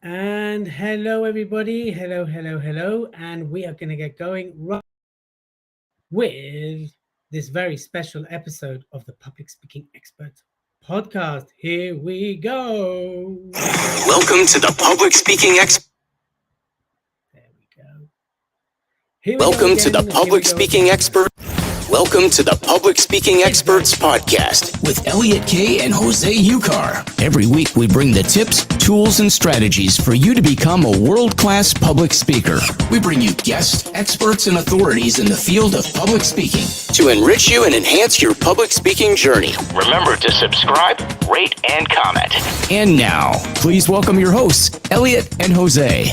And hello, everybody. Hello, hello, hello. And we are going to get going right with this very special episode of the Public Speaking Experts podcast. Here we go. Welcome to the Public Speaking Expert. There we go. Here we go Welcome to the again. Here we Public go Speaking again. Expert. Welcome to the Public Speaking Experts Exactly. podcast with Elliot Kay and Jose Ucar. Every week we bring the tips, tools, and strategies for you to become a world-class public speaker. We bring you guests, experts, and authorities in the field of public speaking to enrich you and enhance your public speaking journey. Remember to subscribe, rate, and comment. And now, please welcome your hosts, Elliot and Jose.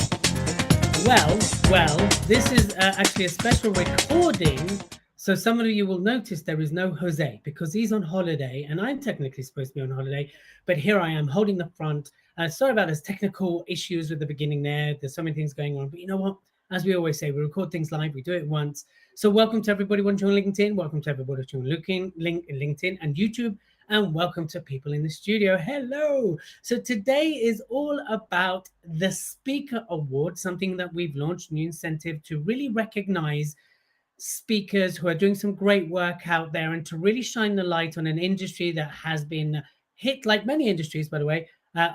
Well, this is actually a special recording. So some of you will notice there is no Jose because he's on holiday and I'm technically supposed to be on holiday, but here I am holding the front. Sorry about those technical issues with the beginning there. There's so many things going on, but you know what? As we always say, we record things live, we do it once. So welcome to everybody watching on LinkedIn. Welcome to everybody watching on LinkedIn and YouTube. And welcome to people in the studio. Hello. So today is all about the Speaker Award, something that we've launched, new incentive to really recognize speakers who are doing some great work out there and to really shine the light on an industry that has been hit, like many industries, by the way,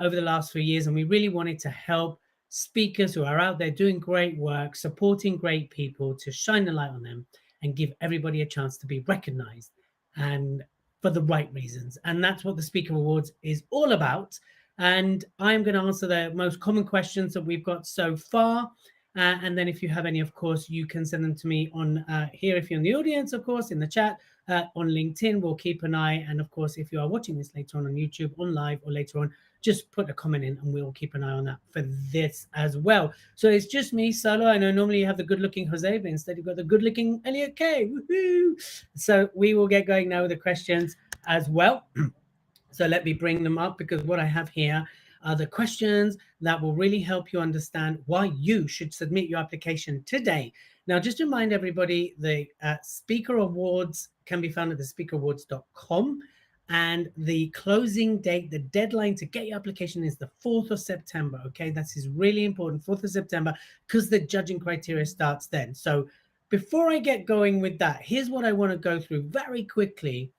over the last 3 years. And we really wanted to help speakers who are out there doing great work, supporting great people, to shine the light on them and give everybody a chance to be recognized and for the right reasons. And that's what the Speaker Awards is all about. And I'm going to answer the most common questions that we've got so far. And then if you have any, of course, you can send them to me on here if you're in the audience, of course, in the chat, on LinkedIn. We'll keep an eye. And of course, if you are watching this later on YouTube, on live or later on, just put a comment in and we'll keep an eye on that for this as well. So it's just me solo. I know normally you have the good looking Jose, but instead you've got the good looking Elliot K. Woohoo! So we will get going now with the questions as well. So let me bring them up because what I have here are the questions that will really help you understand why you should submit your application today. Now, just to remind everybody, the Speaker Awards can be found at thespeakerawards.com. And the closing date, the deadline to get your application is the 4th of September. Okay, that is really important, 4th of September, because the judging criteria starts then. So before I get going with that, here's what I want to go through very quickly.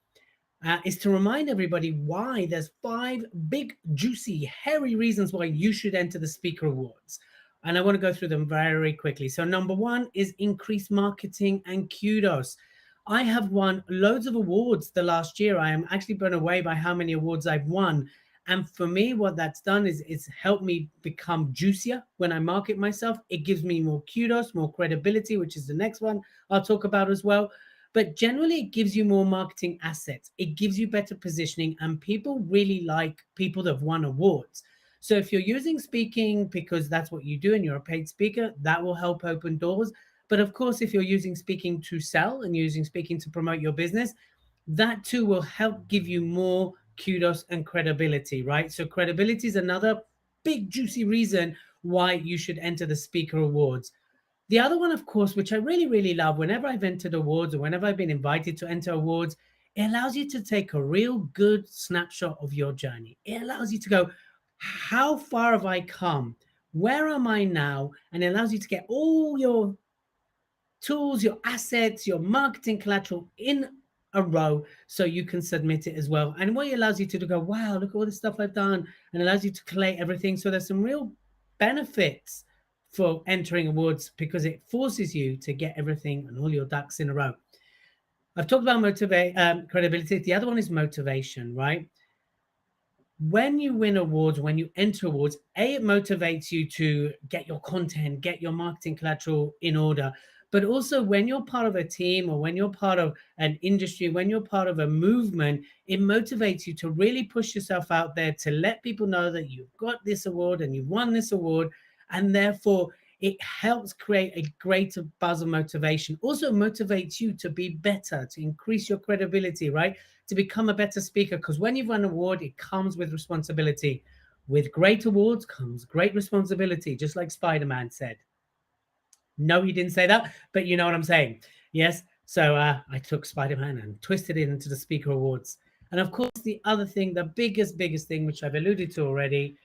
Is to remind everybody why there's 5 big, juicy, hairy reasons why you should enter the Speaker Awards. And I want to go through them very quickly. So number 1 is increased marketing and kudos. I have won loads of awards the last year. I am actually blown away by how many awards I've won. And for me, what that's done is it's helped me become juicier when I market myself. It gives me more kudos, more credibility, which is the next one I'll talk about as well. But generally, it gives you more marketing assets. It gives you better positioning, and people really like people that have won awards. So if you're using speaking because that's what you do and you're a paid speaker, that will help open doors. But of course, if you're using speaking to sell and using speaking to promote your business, that too will help give you more kudos and credibility, right? So credibility is another big, juicy reason why you should enter the Speaker Awards. The other one, of course, which I really, really love, whenever I've entered awards or whenever I've been invited to enter awards, it allows you to take a real good snapshot of your journey. It allows you to go, how far have I come? Where am I now? And it allows you to get all your tools, your assets, your marketing collateral in a row so you can submit it as well. And what it allows you to do, go, wow, look at all the stuff I've done, and allows you to collate everything. So there's some real benefits for entering awards because it forces you to get everything and all your ducks in a row. I've talked about credibility. The other one is motivation, right? When you win awards, when you enter awards, it motivates you to get your content, get your marketing collateral in order. But also when you're part of a team or when you're part of an industry, when you're part of a movement, it motivates you to really push yourself out there to let people know that you've got this award and you've won this award. And therefore, it helps create a greater buzz of motivation. Also motivates you to be better, to increase your credibility, right? To become a better speaker. Because when you've won an award, it comes with responsibility. With great awards comes great responsibility, just like Spider-Man said. No, he didn't say that, but you know what I'm saying. Yes. So I took Spider-Man and twisted it into the Speaker Awards. And of course, the other thing, the biggest thing, which I've alluded to already,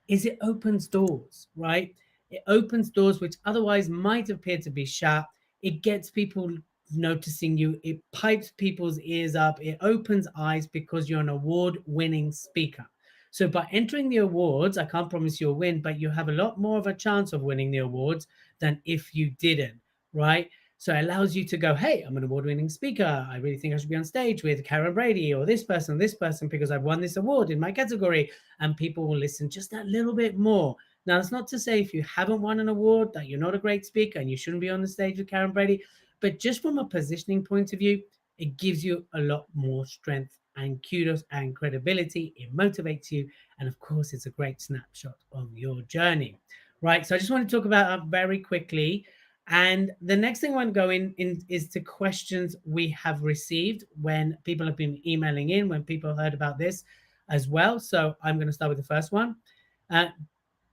is it opens doors, right? It opens doors which otherwise might appear to be shut. It gets people noticing you. It pipes people's ears up. It opens eyes because you're an award-winning speaker. So by entering the awards, I can't promise you'll win, but you have a lot more of a chance of winning the awards than if you didn't, right? So it allows you to go, hey, I'm an award-winning speaker. I really think I should be on stage with Karen Brady or this person, because I've won this award in my category, and people will listen just that little bit more. Now, it's not to say if you haven't won an award that you're not a great speaker and you shouldn't be on the stage with Karen Brady, but just from a positioning point of view, it gives you a lot more strength and kudos and credibility. It motivates you. And of course, it's a great snapshot of your journey, right? So I just want to talk about that very quickly. And the next thing I want to go in is to questions we have received when people have been emailing in, when people heard about this as well. So I'm going to start with the first one.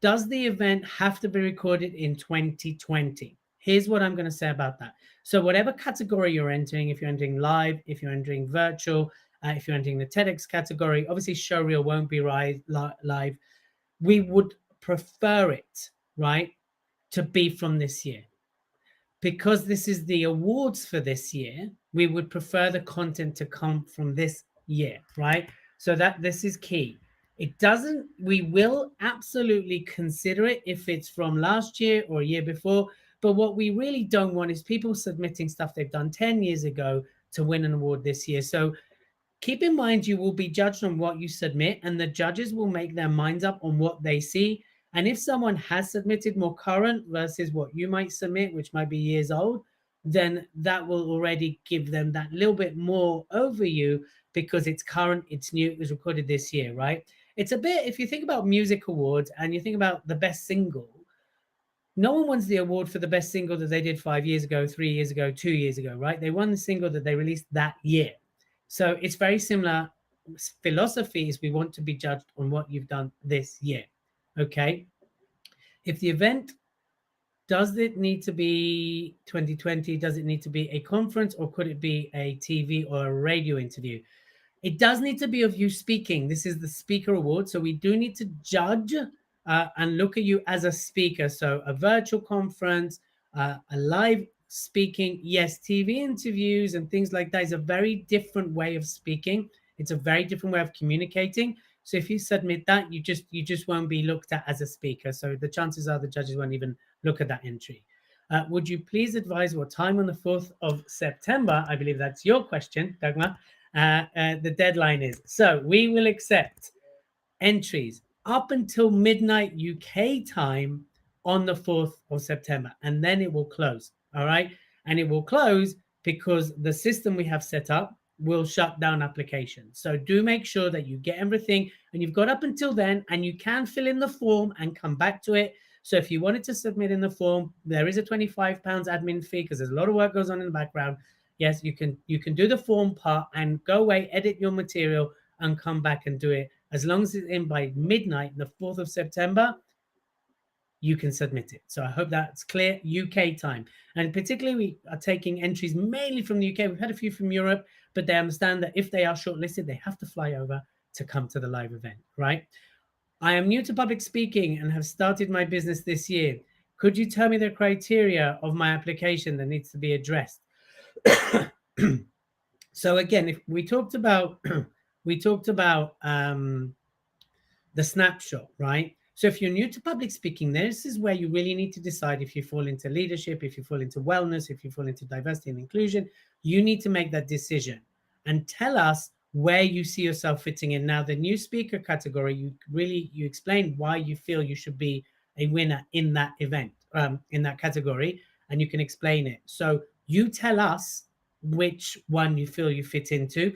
Does the event have to be recorded in 2020? Here's what I'm going to say about that. So whatever category you're entering, if you're entering live, if you're entering virtual, if you're entering the TEDx category, obviously showreel won't be live. We would prefer it, right, to be from this year. Because this is the awards for this year, we would prefer the content to come from this year, right? So that this is key. It doesn't, we will absolutely consider it if it's from last year or a year before. But what we really don't want is people submitting stuff they've done 10 years ago to win an award this year. So keep in mind, you will be judged on what you submit, and the judges will make their minds up on what they see. And if someone has submitted more current versus what you might submit, which might be years old, then that will already give them that little bit more over you because it's current, it's new, it was recorded this year, right? It's a bit, if you think about music awards and you think about the best single, no one wins the award for the best single that they did 5 years ago, 3 years ago, 2 years ago, right? They won the single that they released that year. So it's very similar. Philosophy is we want to be judged on what you've done this year. Okay. If the event, does it need to be 2020? Does it need to be a conference, or could it be a TV or a radio interview? It does need to be of you speaking. This is the speaker award. So we do need to judge and look at you as a speaker. So a virtual conference, a live speaking, yes, TV interviews and things like that is a very different way of speaking. It's a very different way of communicating. So if you submit that, you just won't be looked at as a speaker. So the chances are the judges won't even look at that entry. Would you please advise what time on the 4th of September, I believe that's your question, Dagmar, the deadline is? So we will accept entries up until midnight UK time on the 4th of September, and then it will close. All right. And it will close because the system we have set up will shut down applications. So do make sure that you get everything, and you've got up until then, and you can fill in the form and come back to it. So if you wanted to submit in the form, there is a £25 admin fee because there's a lot of work goes on in the background. Yes, you can do the form part and go away, edit your material, and come back and do it. As long as it's in by midnight, the 4th of September, you can submit it. So I hope that's clear. UK time. And particularly, we are taking entries mainly from the UK. We've had a few from Europe, but they understand that if they are shortlisted, they have to fly over to come to the live event, right? I am new to public speaking and have started my business this year. Could you tell me the criteria of my application that needs to be addressed? So again, if we talked about the snapshot, right? So if you're new to public speaking, this is where you really need to decide if you fall into leadership, if you fall into wellness, if you fall into diversity and inclusion. You need to make that decision and tell us where you see yourself fitting in. Now, the new speaker category, you explain why you feel you should be a winner in that event, in that category, and you can explain it. So you tell us which one you feel you fit into.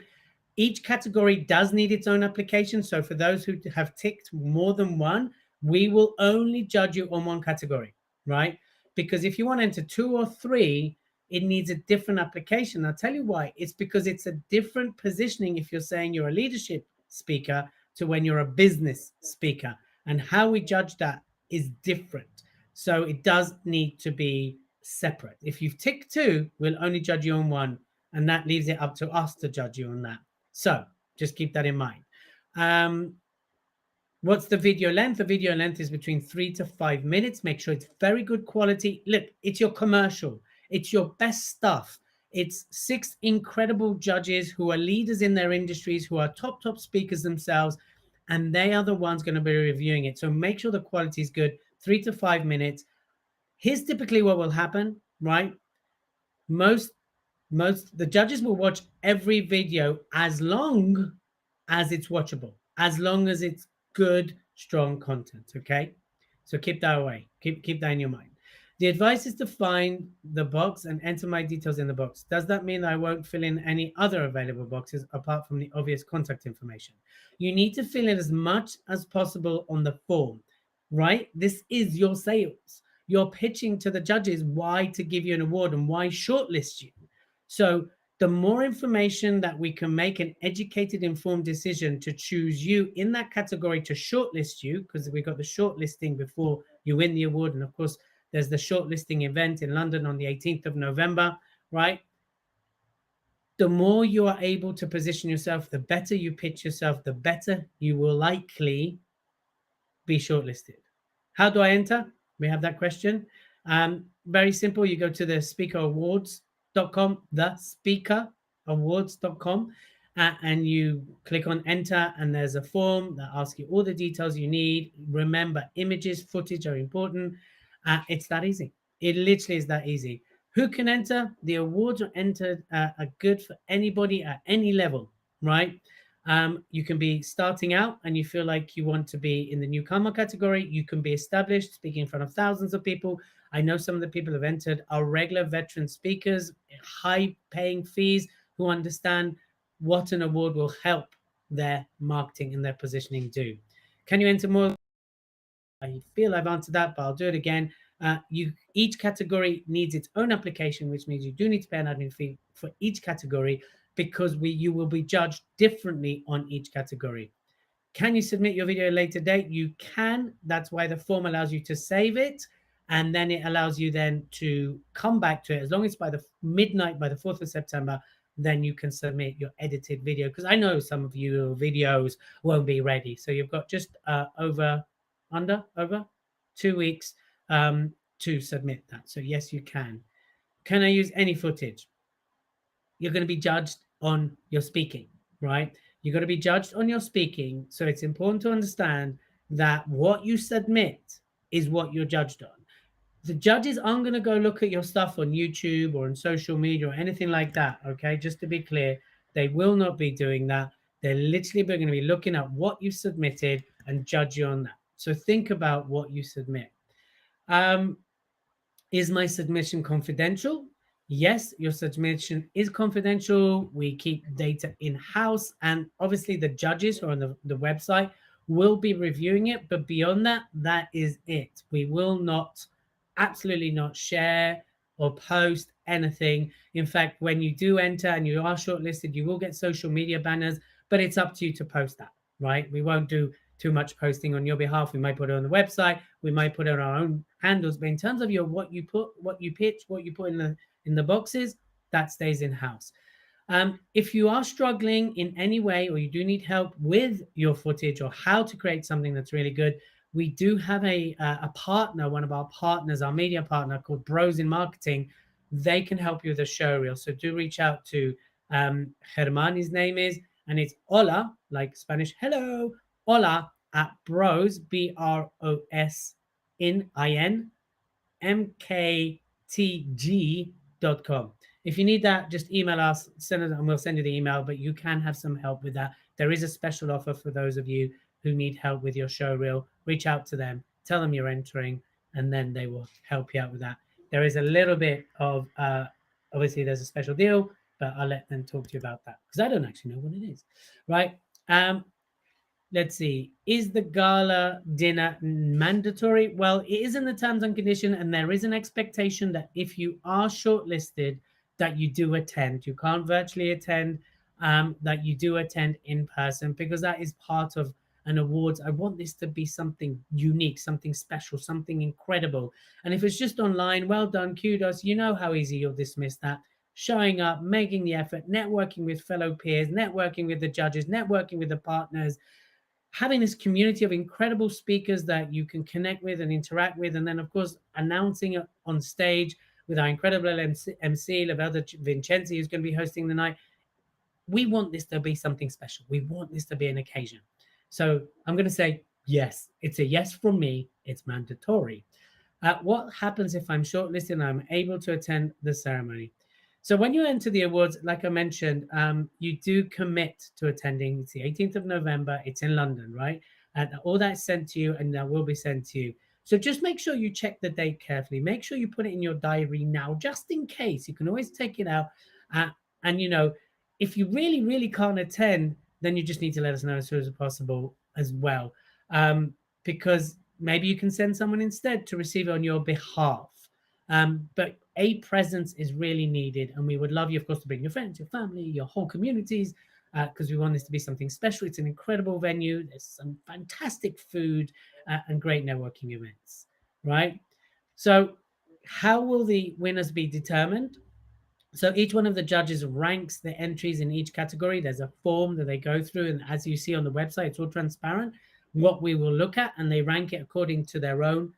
Each category does need its own application. So for those who have ticked more than one, we will only judge you on one category, right? Because if you want to enter 2 or 3, it needs a different application. I'll tell you why. It's because it's a different positioning if you're saying you're a leadership speaker to when you're a business speaker. And how we judge that is different. So it does need to be separate. If you've ticked 2, we'll only judge you on 1. And that leaves it up to us to judge you on that. So just keep that in mind. What's the video length? The video length is between 3 to 5 minutes. Make sure it's very good quality. Look, it's your commercial. It's your best stuff. It's 6 incredible judges who are leaders in their industries, who are top speakers themselves, and they are the ones going to be reviewing it. So make sure the quality is good. 3 to 5 minutes. Here's typically what will happen, right? Most the judges will watch every video as long as it's watchable, as long as it's good, strong content. Okay, so keep that away. Keep that in your mind. The advice is to find the box and enter my details in the box. Does that mean I won't fill in any other available boxes apart from the obvious contact information? You need to fill in as much as possible on the form, right? This is your sales. You're pitching to the judges why to give you an award and why shortlist you. So the more information that we can make an educated, informed decision to choose you in that category to shortlist you, because we got the shortlisting before you win the award. And of course, there's the shortlisting event in London on the 18th of November, right? The more you are able to position yourself, the better you pitch yourself, the better you will likely be shortlisted. How do I enter? We have that question. Very simple. You go to the speakerawards.com, thespeakerawards.com, and you click on enter, and there's a form that asks you all the details you need. Remember, images, footage are important. It's that easy. It literally is that easy. Who can enter? The awards are entered are good for anybody at any level, right? You can be starting out and you feel like you want to be in the newcomer category. You can be established, speaking in front of thousands of people. I know some of the people who have entered are regular veteran speakers, high paying fees, who understand what an award will help their marketing and their positioning do. Can you enter more? I feel I've answered that, but I'll do it again. Each category needs its own application, which means you do need to pay an admin fee for each category, because you will be judged differently on each category. Can you submit your video at a later date? You can. That's why the form allows you to save it, and then it allows you then to come back to it. As long as by the midnight, by the 4th of September, then you can submit your edited video, because I know some of your videos won't be ready. So you've got just over 2 weeks to submit that. So yes, you can. Can I use any footage? You're going to be judged on your speaking, right? You're going to be judged on your speaking. So it's important to understand that what you submit is what you're judged on. The judges aren't going to go look at your stuff on YouTube or on social media or anything like that, okay? Just to be clear, they will not be doing that. They're literally going to be looking at what you submitted and judge you on that. So think about what you submit. Is my submission confidential? Yes, your submission is confidential. We keep data in-house, and obviously the judges who are on the website will be reviewing it, but beyond that, that is it. We will not, absolutely not share or post anything. In fact, when you do enter and you are shortlisted, you will get social media banners, but it's up to you to post that, right? We won't do too much posting on your behalf. We might put it on the website. We might put it on our own handles. But in terms of what you pitch, what you put in the boxes, that stays in house. If you are struggling in any way, or you do need help with your footage or how to create something that's really good, we do have a partner, one of our partners, our media partner called Bros in Marketing. They can help you with a show reel. So do reach out to Germán, his name is, and it's Hola, like Spanish, hello, Hola at Bros, BROSINMKTG.com. If you need that, just email us, send it, and we'll send you the email, but you can have some help with that. There is a special offer for those of you who need help with your show reel. Reach out to them, tell them you're entering, and then they will help you out with that. There is a little bit of, obviously there's a special deal, but I'll let them talk to you about that, because I don't actually know what it is, right? Let's see. Is the gala dinner mandatory? Well, it is in the terms and condition, and there is an expectation that if you are shortlisted, that you do attend. You can't virtually attend, that you do attend in person, because that is part of an awards. I want this to be something unique, something special, something incredible. And if it's just online, well done, kudos. You know how easy you'll dismiss that. Showing up, making the effort, networking with fellow peers, networking with the judges, networking with the partners, having this community of incredible speakers that you can connect with and interact with, and then of course announcing it on stage with our incredible MC Lavelda Vincenzi, who's going to be hosting the night. We want this to be something special. We want this to be an occasion. So I'm going to say yes. It's a yes from me. It's mandatory. What happens if I'm shortlisted and I'm able to attend the ceremony? So when you enter the awards, like I mentioned, you do commit to attending. It's the 18th of November. It's in London, right? And all that's sent to you, and that will be sent to you. So just make sure you check the date carefully. Make sure you put it in your diary now, just in case. You can always take it out. And, you know, if you really, really can't attend, then you just need to let us know as soon as possible as well. Because maybe you can send someone instead to receive it on your behalf. But a presence is really needed, and we would love you, of course, to bring your friends, your family, your whole communities, because we want this to be something special. It's an incredible venue. There's some fantastic food and great networking events, right? So how will the winners be determined? So each one of the judges ranks the entries in each category. There's a form that they go through, and as you see on the website, it's all transparent what we will look at, and they rank it according to their own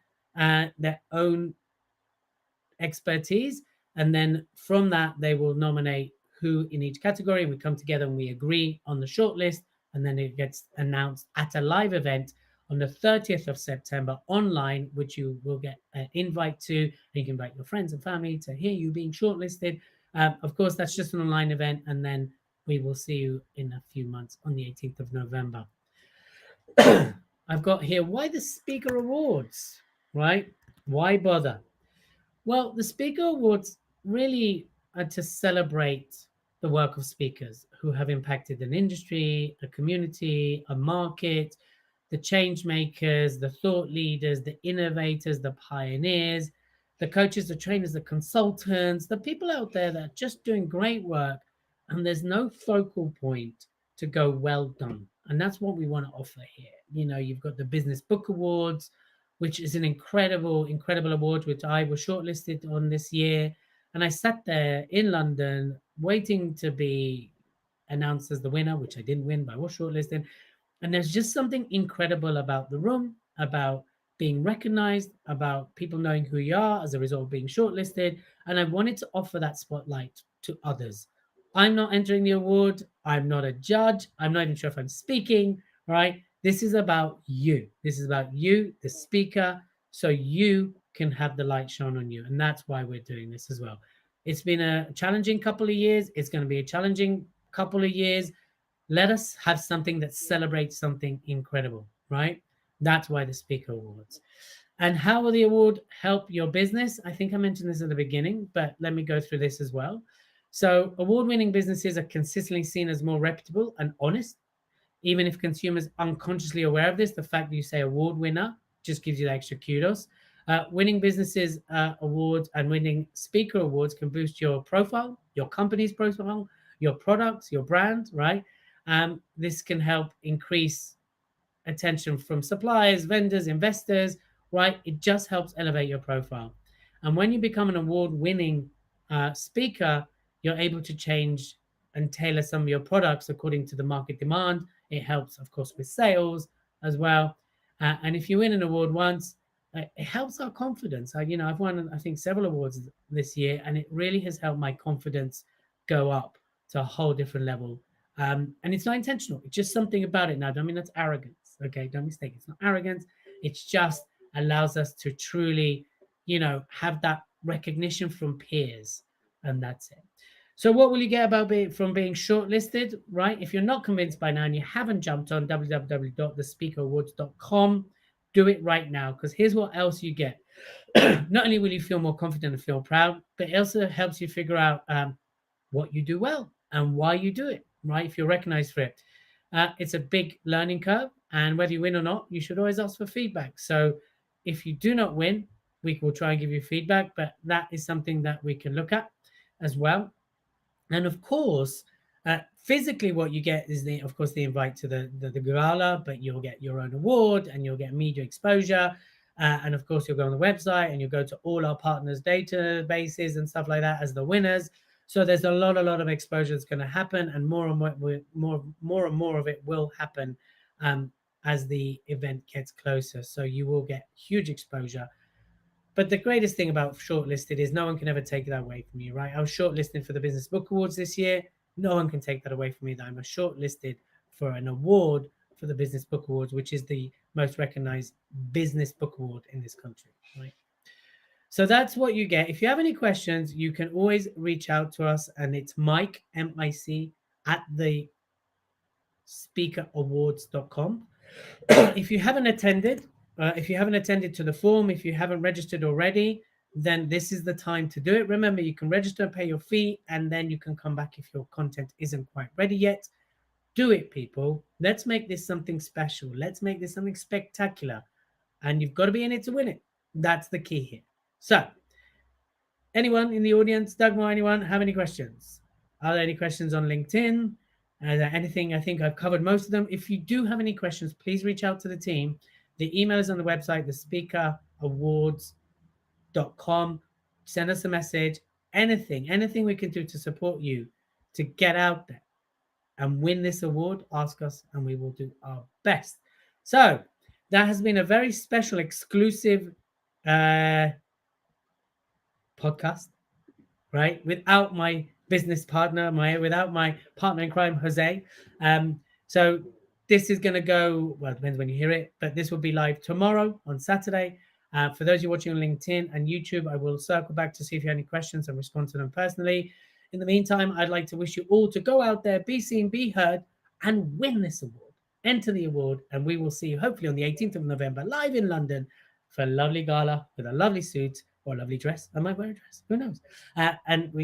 expertise. And then from that, they will nominate who in each category. We come together and we agree on the shortlist, and then it gets announced at a live event on the 30th of September online, which you will get an invite to. And you can invite your friends and family to hear you being shortlisted. Of course, that's just an online event, and then we will see you in a few months on the 18th of November. I've got here, why the Speaker Awards, right? Why bother? Well, the Speaker Awards really are to celebrate the work of speakers who have impacted an industry, a community, a market, the change makers, the thought leaders, the innovators, the pioneers, the coaches, the trainers, the consultants, the people out there that are just doing great work, and there's no focal point to go, well done. And that's what we want to offer here. You know, you've got the Business Book Awards, which is an incredible award, which I was shortlisted on this year. And I sat there in London waiting to be announced as the winner, which I didn't win, but I was shortlisted. And there's just something incredible about the room, about being recognized, about people knowing who you are as a result of being shortlisted. And I wanted to offer that spotlight to others. I'm not entering the award. I'm not a judge. I'm not even sure if I'm speaking, right? This is about you. This is about you, the speaker, so you can have the light shone on you. And that's why we're doing this as well. It's been a challenging couple of years. It's going to be a challenging couple of years. Let us have something that celebrates something incredible, right? That's why the Speaker Awards. And how will the award help your business? I think I mentioned this at the beginning, but let me go through this as well. So award-winning businesses are consistently seen as more reputable and honest. Even if consumers unconsciously aware of this, the fact that you say award winner just gives you the extra kudos. Winning businesses awards and winning speaker awards can boost your profile, your company's profile, your products, your brand, right? This can help increase attention from suppliers, vendors, investors, right? It just helps elevate your profile. And when you become an award-winning speaker, you're able to change and tailor some of your products according to the market demand. It helps, of course, with sales as well. And if you win an award once, it helps our confidence. I've won, I think, several awards this year, and it really has helped my confidence go up to a whole different level. And it's not intentional. It's just something about it now. I don't mean that's arrogance. Okay, don't mistake. It's not arrogance. It's just allows us to truly, have that recognition from peers, and that's it. So what will you get from being shortlisted, right? If you're not convinced by now and you haven't jumped on www.thespeakerawards.com, do it right now, because here's what else you get. Not only will you feel more confident and feel proud, but it also helps you figure out what you do well and why you do it, right? If you're recognized for it. It's a big learning curve, and whether you win or not, you should always ask for feedback. So if you do not win, we will try and give you feedback, but that is something that we can look at as well. And of course, physically what you get is the invite to the gala, but you'll get your own award and you'll get media exposure. And of course, you'll go on the website and you'll go to all our partners' databases and stuff like that as the winners. So there's a lot of exposure that's going to happen, and more and more of it will happen as the event gets closer. So you will get huge exposure. But the greatest thing about shortlisted is no one can ever take that away from you, right? I was shortlisted for the Business Book Awards this year. No one can take that away from me, that I'm a shortlisted for an award for the Business Book Awards, which is the most recognized business book award in this country, right? So that's what you get. If you have any questions, you can always reach out to us, and it's Mike, M-I-C, at the speakerawards.com. If you haven't attended to the forum, if you haven't registered already, then this is the time to do it. Remember, you can register, pay your fee, and then you can come back if your content isn't quite ready yet. Do it, people. Let's make this something special. Let's make this something spectacular. And you've got to be in it to win it. That's the key here. So, anyone in the audience, Dagmar, anyone have any questions? Are there any questions on LinkedIn? Anything? I think I've covered most of them. If you do have any questions, please reach out to the team. The email is on the website, thespeakerawards.com. Send us a message. Anything we can do to support you to get out there and win this award, ask us, and we will do our best. So that has been a very special, exclusive podcast, right? Without my business partner, without my partner in crime, Jose. So this is going to go, well, it depends when you hear it, but this will be live tomorrow on Saturday. For those of you watching on LinkedIn and YouTube, I will circle back to see if you have any questions and respond to them personally. In the meantime, I'd like to wish you all to go out there, be seen, be heard, and win this award. Enter the award, and we will see you hopefully on the 18th of November live in London for a lovely gala with a lovely suit or a lovely dress. I might wear a dress. Who knows? And we